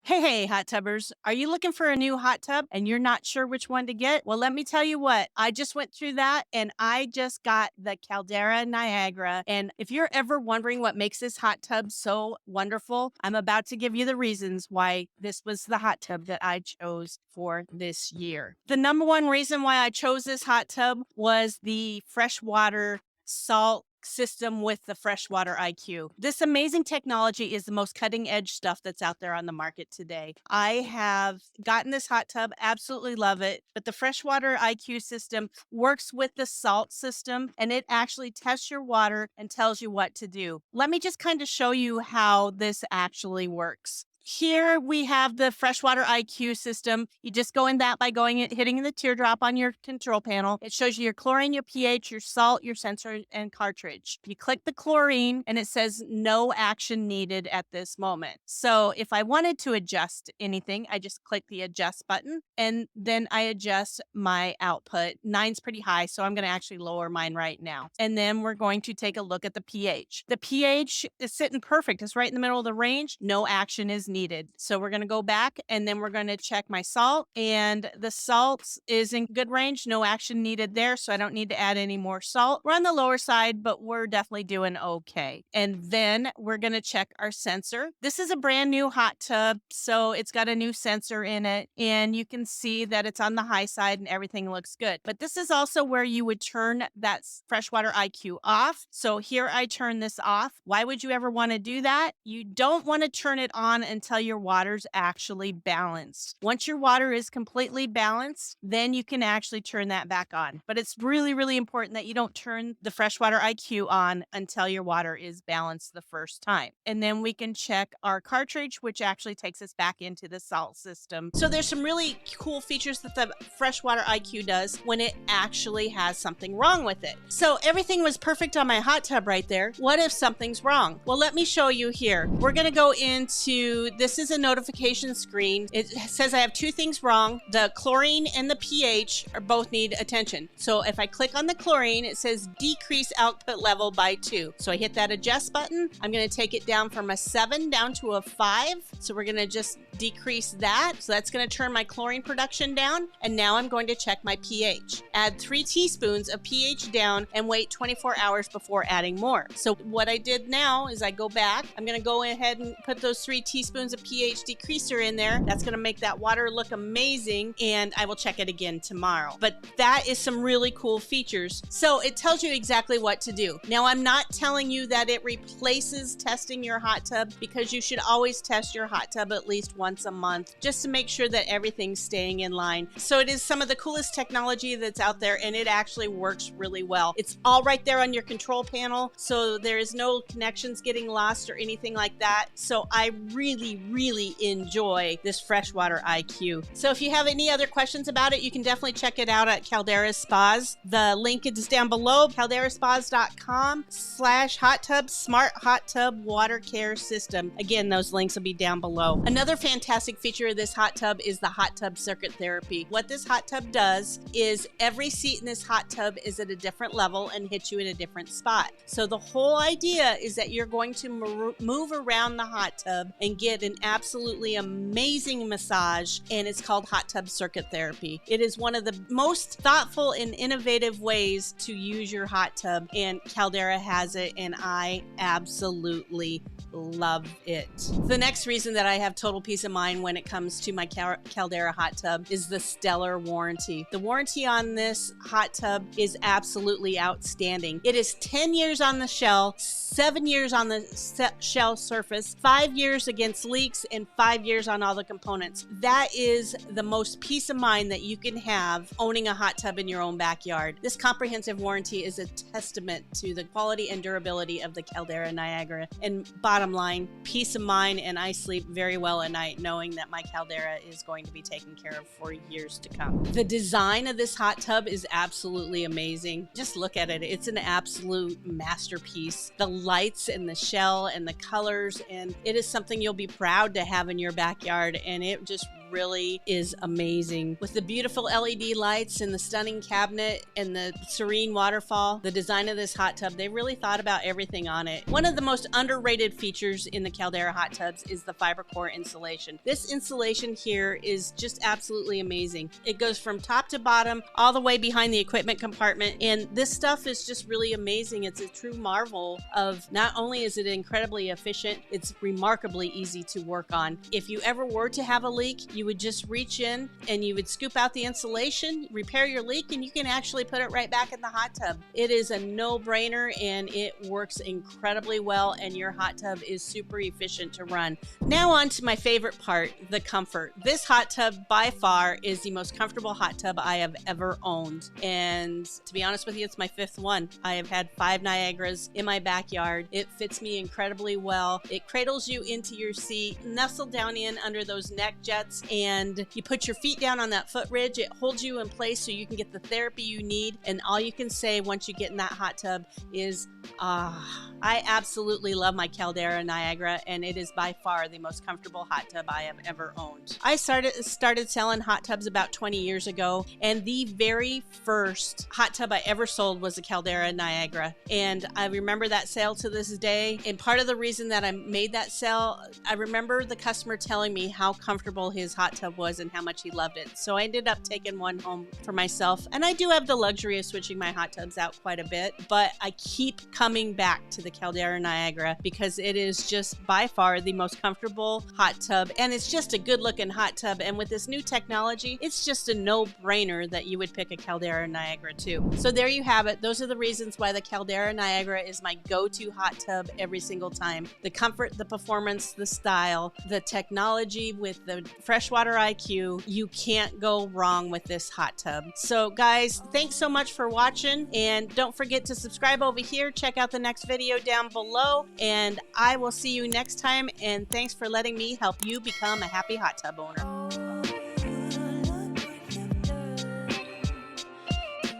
Hey, hot tubbers. Are you looking for a new hot tub and you're not sure which one to get? Well, let me tell you what. I just went through that and I just got the Caldera Niagara. And if you're ever wondering what makes this hot tub so wonderful, I'm about to give you the reasons why this was the hot tub that I chose for this year. The number one reason why I chose this hot tub was the freshwater salt system with the Freshwater IQ. This amazing technology is the most cutting edge stuff that's out there on the market today. I have gotten this hot tub, absolutely love it, but the Freshwater IQ system works with the salt system and it actually tests your water and tells you what to do. Let me just kind of show you how this actually works. Here we have the Freshwater IQ system. You just go in that by hitting the teardrop on your control panel. It shows you your chlorine, your pH, your salt, your sensor, and cartridge. You click the chlorine and it says no action needed at this moment. So if I wanted to adjust anything, I just click the adjust button and then I adjust my output. 9's pretty high, so I'm going to actually lower mine right now. And then we're going to take a look at the pH. The pH is sitting perfect. It's right in the middle of the range. No action is needed. So we're going to go back and then we're going to check my salt, and the salt is in good range. No action needed there. So I don't need to add any more salt. We're on the lower side, but we're definitely doing okay. And then we're going to check our sensor. This is a brand new hot tub, so it's got a new sensor in it, and you can see that it's on the high side and everything looks good. But this is also where you would turn that Freshwater IQ off. So here I turn this off. Why would you ever want to do that? You don't want to turn it on until your water's actually balanced. Once your water is completely balanced, then you can actually turn that back on. But it's really, really important that you don't turn the Freshwater IQ on until your water is balanced the first time. And then we can check our cartridge, which actually takes us back into the salt system. So there's some really cool features that the Freshwater IQ does when it actually has something wrong with it. So everything was perfect on my hot tub right there. What if something's wrong? Well, let me show you here. We're going to go into, this is a notification screen. It says I have two things wrong. The chlorine and the pH both need attention. So if I click on the chlorine, it says decrease output level by 2. So I hit that adjust button. I'm going to take it down from a 7 down to a 5. So we're going to just decrease that. So that's going to turn my chlorine production down. And now I'm going to check my pH. Add 3 teaspoons of pH down and wait 24 hours before adding more. So what I did now is I go back. I'm going to go ahead and put those 3 teaspoons of pH decreaser in there. That's going to make that water look amazing. And I will check it again tomorrow. But that is some really cool features. So it tells you exactly what to do. Now, I'm not telling you that it replaces testing your hot tub, because you should always test your hot tub at least once a month just to make sure that everything's staying in line. So it is some of the coolest technology that's out there, and it actually works really well. It's all right there on your control panel, so there is no connections getting lost or anything like that. So I really, really enjoy this Freshwater IQ. So if you have any other questions about it, you can definitely check it out at Caldera Spas. The link is down below, calderaspas.com/hot tub smart hot tub water care system. Again, those links will be down below. Another fantastic feature of this hot tub is the hot tub circuit therapy. What this hot tub does is every seat in this hot tub is at a different level and hits you in a different spot. So the whole idea is that you're going to move around the hot tub and get an absolutely amazing massage, and it's called hot tub circuit therapy. It is one of the most thoughtful and innovative ways to use your hot tub, and Caldera has it, and I absolutely love it. The next reason that I have total peace of mind when it comes to my Caldera hot tub is the stellar warranty. The warranty on this hot tub is absolutely outstanding. It is 10 years on the shell, 7 years on the shell surface, 5 years against leaks, and 5 years on all the components. That is the most peace of mind that you can have owning a hot tub in your own backyard. This comprehensive warranty is a testament to the quality and durability of the Caldera Niagara. And bottom line, peace of mind, and I sleep very well at night knowing that my Caldera is going to be taken care of for years to come. The design of this hot tub is absolutely amazing. Just look at it. It's an absolute masterpiece. The lights and the shell and the colors, and it is something you'll be proud to have in your backyard, and it just really is amazing. With the beautiful LED lights and the stunning cabinet and the serene waterfall, the design of this hot tub, they really thought about everything on it. One of the most underrated features in the Caldera hot tubs is the fiber core insulation. This insulation here is just absolutely amazing. It goes from top to bottom, all the way behind the equipment compartment, and this stuff is just really amazing. It's a true marvel of not only is it incredibly efficient, it's remarkably easy to work on. If you ever were to have a leak, you would just reach in and you would scoop out the insulation, repair your leak, and you can actually put it right back in the hot tub. It is a no-brainer and it works incredibly well, and your hot tub is super efficient to run. Now on to my favorite part, the comfort. This hot tub by far is the most comfortable hot tub I have ever owned, and to be honest with you, it's my 5th one. I have had 5 Niagaras in my backyard. It fits me incredibly well. It cradles you into your seat, nestle down in under those neck jets, and you put your feet down on that foot ridge. It holds you in place so you can get the therapy you need, and all you can say once you get in that hot tub is, I absolutely love my Caldera Niagara, and it is by far the most comfortable hot tub I have ever owned. I started selling hot tubs about 20 years ago, and the very first hot tub I ever sold was a Caldera Niagara, and I remember that sale to this day. And part of the reason that I made that sale, I remember the customer telling me how comfortable his hot tub was and how much he loved it. So I ended up taking one home for myself, and I do have the luxury of switching my hot tubs out quite a bit, but I keep coming back to the Caldera Niagara because it is just by far the most comfortable hot tub, and it's just a good looking hot tub. And with this new technology, it's just a no-brainer that you would pick a Caldera Niagara too. So there you have it. Those are the reasons why the Caldera Niagara is my go-to hot tub every single time. The comfort, the performance, the style, the technology with the Freshwater IQ. You can't go wrong with this hot tub. So guys, thanks so much for watching, and don't forget to subscribe over here. Check out the next video down below, and I will see you next time, and thanks for letting me help you become a happy hot tub owner.